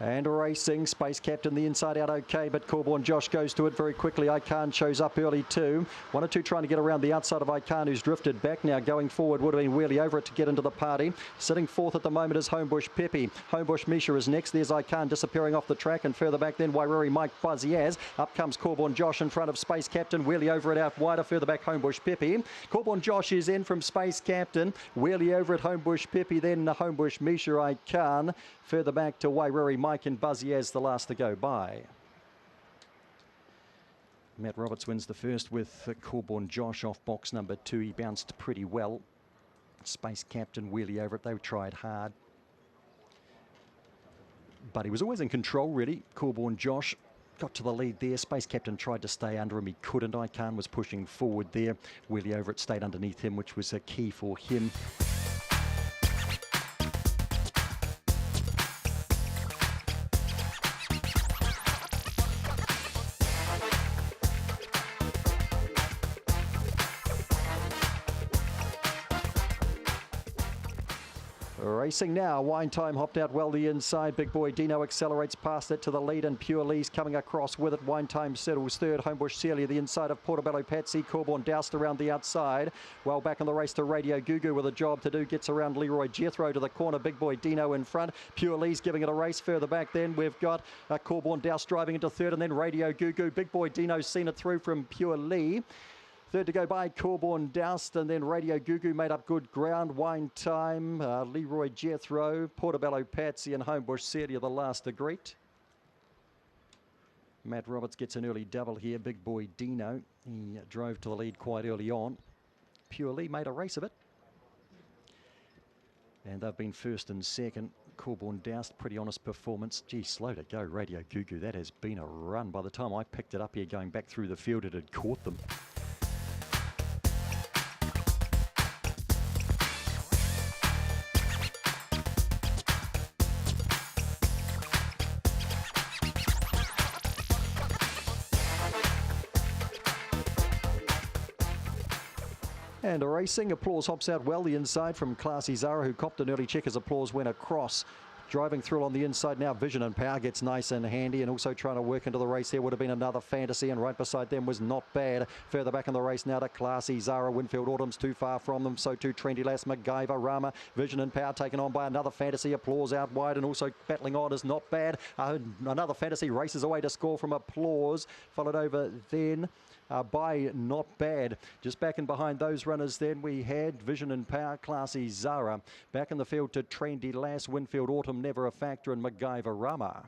And racing, Space Captain, the inside out okay, but Corborn Josh goes to it very quickly. Ican shows up early too. 1 or 2 trying to get around the outside of Ican, who's drifted back now. Going forward would have been Wheelie Over It to get into the party. Sitting fourth at the moment is Homebush Peppy. Homebush Misha is next. There's Ican disappearing off the track, and further back then Wairiri Mike Fuzzy-Az. Up comes Corborn Josh in front of Space Captain. Wheelie Over It out wider, further back Homebush Peppy. Corborn Josh is in from Space Captain. Wheelie Over It, Homebush Peppy, then Homebush Misha, Ican. Further back to Wairiri Mike and Buzzy-Az, the last to go by. Matt Roberts wins the first with Corborn Josh off box number 2. He bounced pretty well. Space Captain, Wheelie Over It, they tried hard. But he was always in control, really. Corborn Josh got to the lead there. Space Captain tried to stay under him. He couldn't. Ican was pushing forward there. Wheelie Over It stayed underneath him, which was a key for him. Racing now, Wine Time hopped out well the inside. Big Boy Dino accelerates past it to the lead, and Pure Lee's coming across with it. Wine Time settles third. Homebush Celia the inside of Portobello Patsy. Corborn doused around the outside. Well back in the race to Radio Gugu with a job to do. Gets around Leroy Jethro to the corner. Big Boy Dino in front. Pure Lee's giving it a race. Further back then we've got Corborn doused driving into third, and then Radio Gugu. Big Boy Dino's seen it through from Pure Lee. Third to go by, Corborn doused, and then Radio Gugu made up good ground. Wine Time, Leroy Jethro, Portobello Patsy, and Homebush Celia the last to greet. Matt Roberts gets an early double here. Big Boy Dino, he drove to the lead quite early on. Pure Lee made a race of it. And they've been first and second. Corborn doused, pretty honest performance. Gee, slow to go, Radio Gugu. That has been a run. By the time I picked it up here going back through the field, it had caught them. And a racing, applause hops out well the inside from Classy Zara, who copped an early check as applause went across. Driving through on the inside now, Vision and Power gets nice and handy, and also trying to work into the race there would have been another Fantasy, and right beside them was Not Bad. Further back in the race now to Classy Zara. Winfield Autumn's too far from them, so too Trendy Lass, MacGyver, Rama. Vision and Power taken on by another Fantasy. Applause out wide, and also battling on is Not Bad. Another Fantasy races away to score from Applause, followed over then by Not Bad. Just back in behind those runners then we had Vision and Power, Classy Zara. Back in the field to Trendy Lass, Winfield Autumn, Never a Factor, and MacGyver Rama.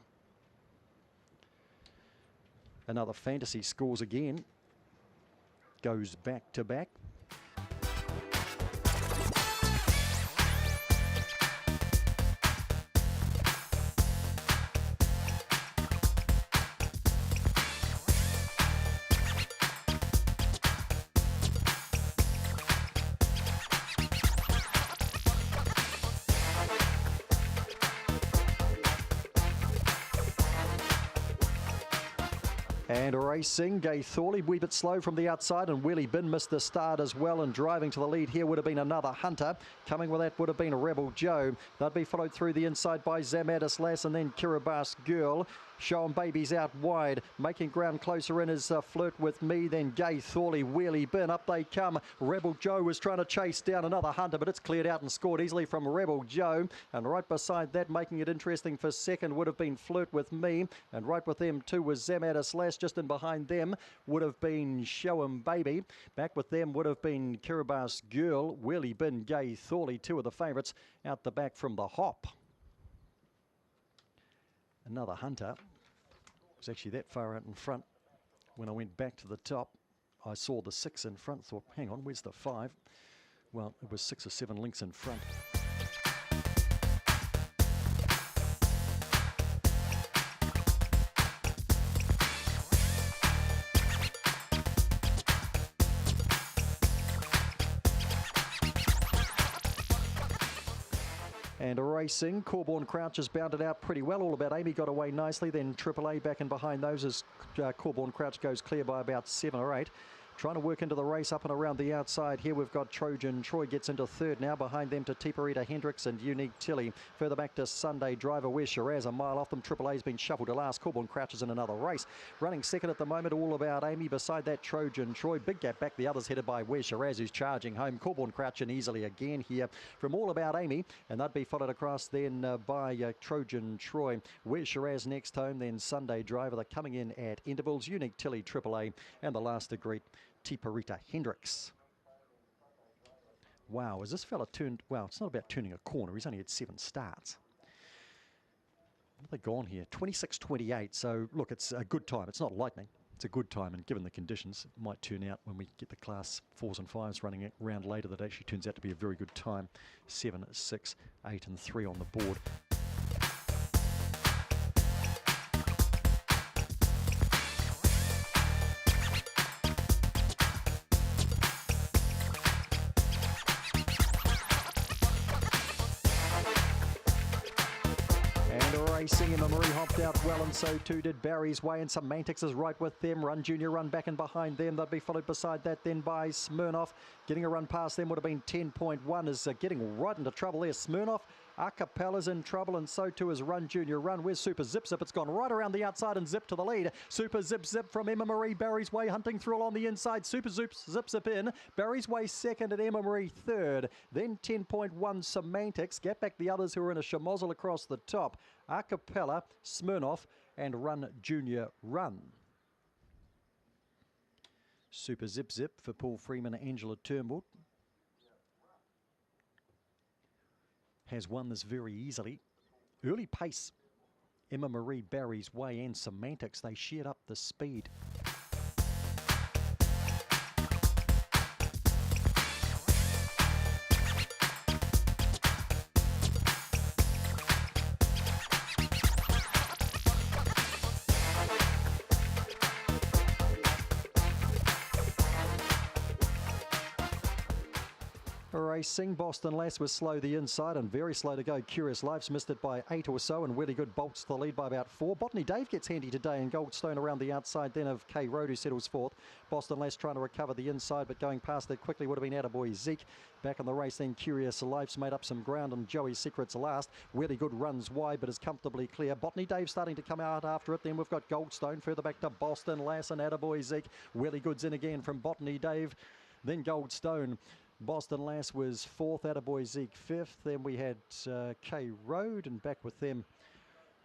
Another Fantasy scores again. Goes back to back. And racing, Gay Thorley, wee bit slow from the outside, and Wheelie Bin missed the start as well, and driving to the lead here would have been another Hunter. Coming with that would have been Rebel Joe. They'd be followed through the inside by Zamadis Lass, and then Kiribati Girl. Showing Babies out wide, making ground closer in is Flirt With Me, then Gay Thorley, Wheelie Bin, up they come. Rebel Joe was trying to chase down another Hunter, but it's cleared out and scored easily from Rebel Joe. And right beside that, making it interesting for second, would have been Flirt With Me, and right with them too was Zamadis Lass. Just in behind them would have been Show 'em Baby. Back with them would have been Kiribati Girl, Wheelie Bin, Gay Thorley, two of the favourites out the back from the hop. Another Hunter. It was actually that far out in front. When I went back to the top, I saw the 6 in front, thought, hang on, where's the 5? Well, it was 6 or 7 lengths in front. And racing, Corborn Crouch has bounded out pretty well. All About Amy got away nicely. Then AAA back in behind those as Corborn Crouch goes clear by about 7 or 8. trying to work into the race up and around the outside. Here we've got Trojan Troy gets into third now. Behind them to Tiparita Hendricks and Unique Tilly. Further back to Sunday Driver, where's Shiraz a mile off them. Triple A's been shuffled to last. Corborn crouches in another race. Running second at the moment, All About Amy. Beside that, Trojan Troy. Big gap back. The others headed by Where's Shiraz, who's charging home. Corborn crouching easily again here from All About Amy. And they'd be followed across then by Trojan Troy. Where's Shiraz next home, then Sunday Driver. They're coming in at intervals. Unique Tilly, Triple A, and the last to greet Tiparita Hendricks. Wow, has this fella turned... Well, it's not about turning a corner. He's only had 7 starts. What have they gone here? 26.28. So, look, it's a good time. It's not lightning. It's a good time. And given the conditions, it might turn out when we get the Class 4s and 5s running it round later that actually turns out to be a very good time. 7, 6, 8 and 3 on the board. Racing, Emma Marie hopped out well, and so too did Barry's Way, and Semantics is right with them. Run Junior Run back and behind them. They'd be followed beside that then by Smirnoff. Getting a run past them would have been 10.1, is getting right into trouble there. Smirnoff, Acapella's in trouble, and so too is Run Junior Run. Where's Super Zip Zip? It's gone right around the outside and Zip to the lead. Super Zip Zip from Emma Marie. Barry's Way hunting through along the inside. Super Zip Zip in. Barry's Way second and Emma Marie third. Then 10.1 Semantics. Get back the others who are in a schmozzle across the top. Acapella, Smirnoff, and Run Junior Run. Super Zip Zip for Paul Freeman, Angela Turnbull. Has won this very easily. Early pace. Emma Marie, Barry's Way and Semantics, they shared up the speed. Racing, Boston Lass was slow the inside and very slow to go. Curious Life's missed it by 8 or so, and Really Good bolts the lead by about 4. Botany Dave gets handy today, and Goldstone around the outside then of K Road, who settles fourth. Boston Lass trying to recover the inside, but going past it quickly would have been Attaboy Zeke. Back in the race then, Curious Life's made up some ground, and Joey's Secret's last. Really Good runs wide, but is comfortably clear. Botany Dave starting to come out after it. Then we've got Goldstone further back to Boston Lass and Attaboy Zeke. Really Good's in again from Botany Dave. Then Goldstone. Boston Lass was fourth, Attaboy Zeke fifth. Then we had K Road, and back with them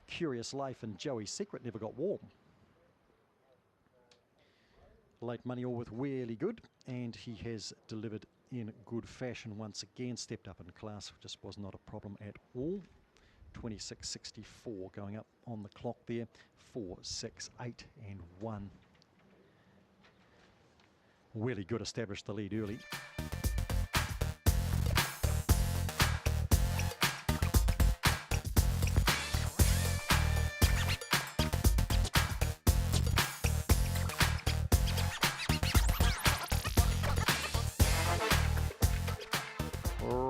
Curious Life and Joey's Secret never got warm. Late money all with Really Good, and he has delivered in good fashion once again. Stepped up in class, just was not a problem at all. 26.64 going up on the clock there. 4, 6, 8 and 1. Really Good established the lead early.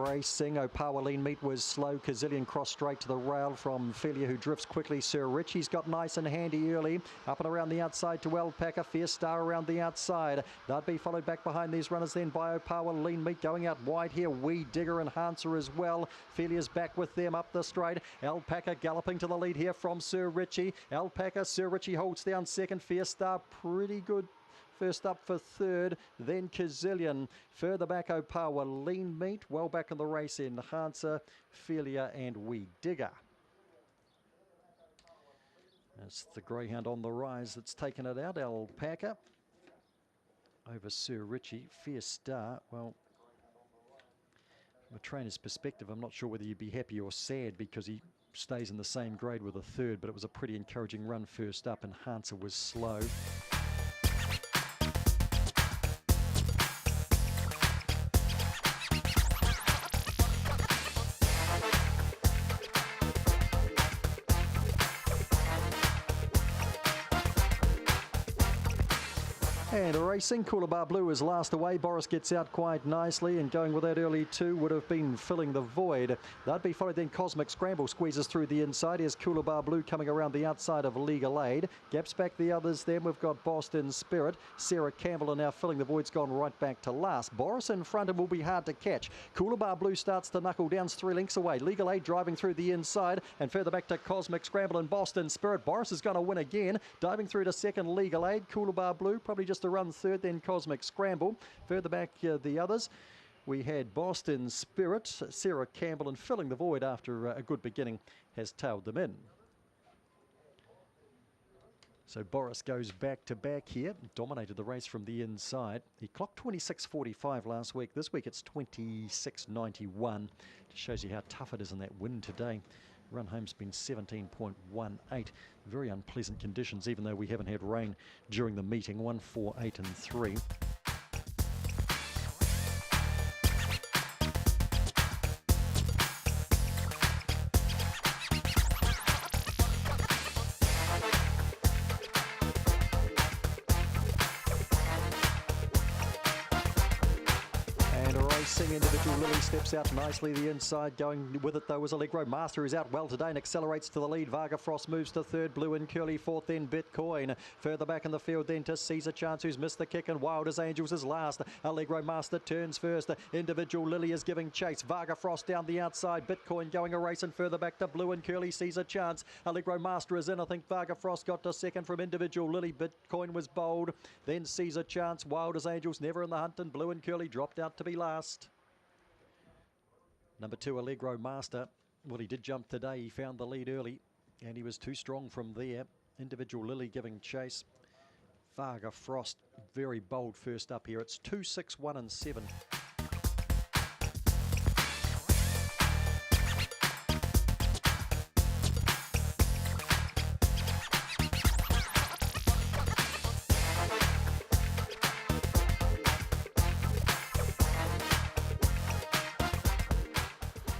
Racing, Opawa Lean Meat was slow. Kazillion crossed straight to the rail from Felia, who drifts quickly. Sir Richie's got nice and handy early. Up and around the outside to Alpaca. Fierce Star around the outside. They'd be followed back behind these runners then by Opawa Lean Meat. Going out wide here, Wee Digger and Hanser as well. Felia's back with them up the straight. Alpaca galloping to the lead here from Sir Richie. Alpaca, Sir Richie holds down second. Fierce Star pretty good. First up for third, then Kazillion. Further back, Opawa Lean Meat. Well back in the race in Hanser, Felia and Wee Digger. That's the greyhound on the rise that's taken it out. Alpaca over Sir Richie. Fierce Star, well, from a trainer's perspective, I'm not sure whether you'd be happy or sad because he stays in the same grade with a third, but it was a pretty encouraging run first up, and Hanser was slow. And racing, Coolabah Blue is last away. Boris gets out quite nicely, and going with that early two would have been filling the void. That'd be followed then. Cosmic Scramble squeezes through the inside. Here's Coolabah Blue coming around the outside of Legal Aid. Gaps back the others then. We've got Boston Spirit. Sarah Campbell are now filling the void's gone right back to last. Boris in front and will be hard to catch. Coolabah Blue starts to knuckle down 3 lengths away. Legal Aid driving through the inside and further back to Cosmic Scramble and Boston Spirit. Boris is going to win again. Diving through to second, Legal Aid. Coolabah Blue probably just to run third, then Cosmic Scramble. Further back the others. We had Boston Spirit, Sarah Campbell, and filling the void after a good beginning has tailed them in. So Boris goes back to back here, dominated the race from the inside. He clocked 26.45 last week. This week it's 26.91. Just shows you how tough it is in that wind today. Run home's been 17.18. Very unpleasant conditions, even though we haven't had rain during the meeting. 1, 4, 8 and 3. Individual Lily steps out nicely the inside. Going with it though was Allegro Master, who's out well today and accelerates to the lead. Varga Frost moves to third. Blue and Curly fourth, then Bitcoin. Further back in the field then to Caesar Chance, who's missed the kick, and Wild as Angels is last. Allegro Master turns first. Individual Lily is giving chase. Varga Frost down the outside. Bitcoin going a race, and further back to Blue and Curly. Caesar Chance. Allegro Master is in. I think Varga Frost got to second from Individual Lily. Bitcoin was bold. Then Caesar Chance. Wild as Angels never in the hunt, and Blue and Curly dropped out to be last. Number 2, Allegro Master. Well, he did jump today. He found the lead early, and he was too strong from there. Individual Lily giving chase. Varga Frost, very bold first up here. It's 2, 6, 1 and 7.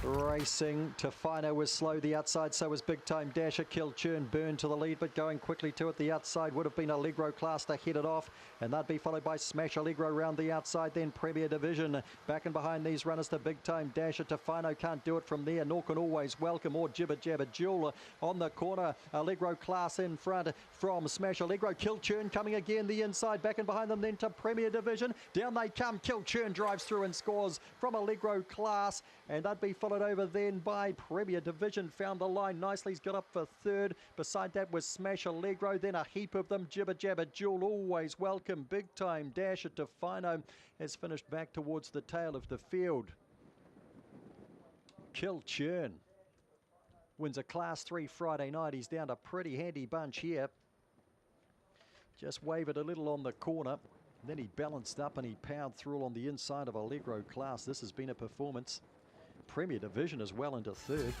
Racing, Tofino was slow the outside, so was Big Time Dasher. Kilchurn burned to the lead, but going quickly to it the outside would have been Allegro Class to head it off, and that'd be followed by Smash Allegro round the outside, then Premier Division. Back and behind these runners to Big Time Dasher. Tofino can't do it from there, nor can Always Welcome or Jibber Jabber Jewel on the corner. Allegro Class in front from Smash Allegro. Kilchurn coming again the inside, back and behind them then to Premier Division. Down they come. Kilchurn drives through and scores from Allegro Class, and that'd be followed over then by Premier Division. Found the line nicely. He's got up for third. Beside that was Smash Allegro. Then a heap of them. Jibber Jabber Jewel, Always Welcome, Big Time Dasher. Tofino has finished back towards the tail of the field. Kilchurn wins a Class 3 Friday night. He's down a pretty handy bunch here. Just wavered a little on the corner. Then he balanced up and he powered through on the inside of Allegro Class. This has been a performance. Premier Division as well into third.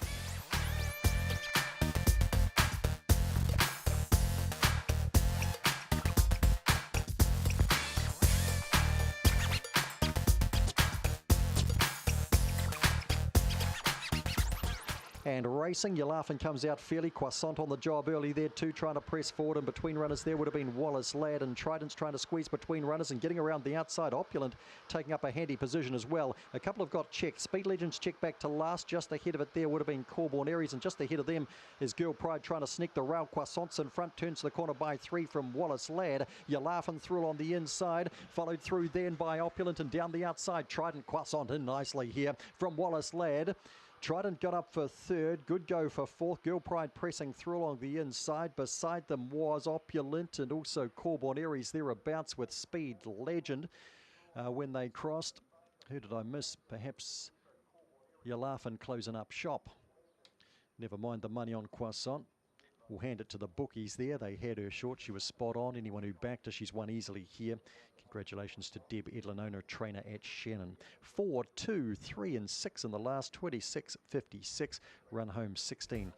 And racing, you're laughing, comes out fairly. Croissant on the job early there too, trying to press forward, and between runners there would have been Wallace Ladd, and Trident's trying to squeeze between runners and getting around the outside. Opulent taking up a handy position as well. A couple have got checked. Speed Legends checked back to last. Just ahead of it there would have been Corborn Aries, and just ahead of them is Girl Pride trying to sneak the rail. Croissant's in front, turns the corner by 3 from Wallace Ladd. You're laughing through on the inside, followed through then by Opulent, and down the outside Trident. Croissant in nicely here from Wallace Ladd. Trident got up for third. Good go for fourth. Girl Pride pressing through along the inside. Beside them was Opulent and also Corborn Aries thereabouts with Speed Legend when they crossed. Who did I miss? Perhaps You're Laughing closing up shop. Never mind the money on Croissant. We'll hand it to the bookies there. They had her short. She was spot on. Anyone who backed her, she's won easily here. Congratulations to Deb Edlin, owner trainer at Shannon. 4, 2, 3 and 6 in the last. 26.56. Run home 16.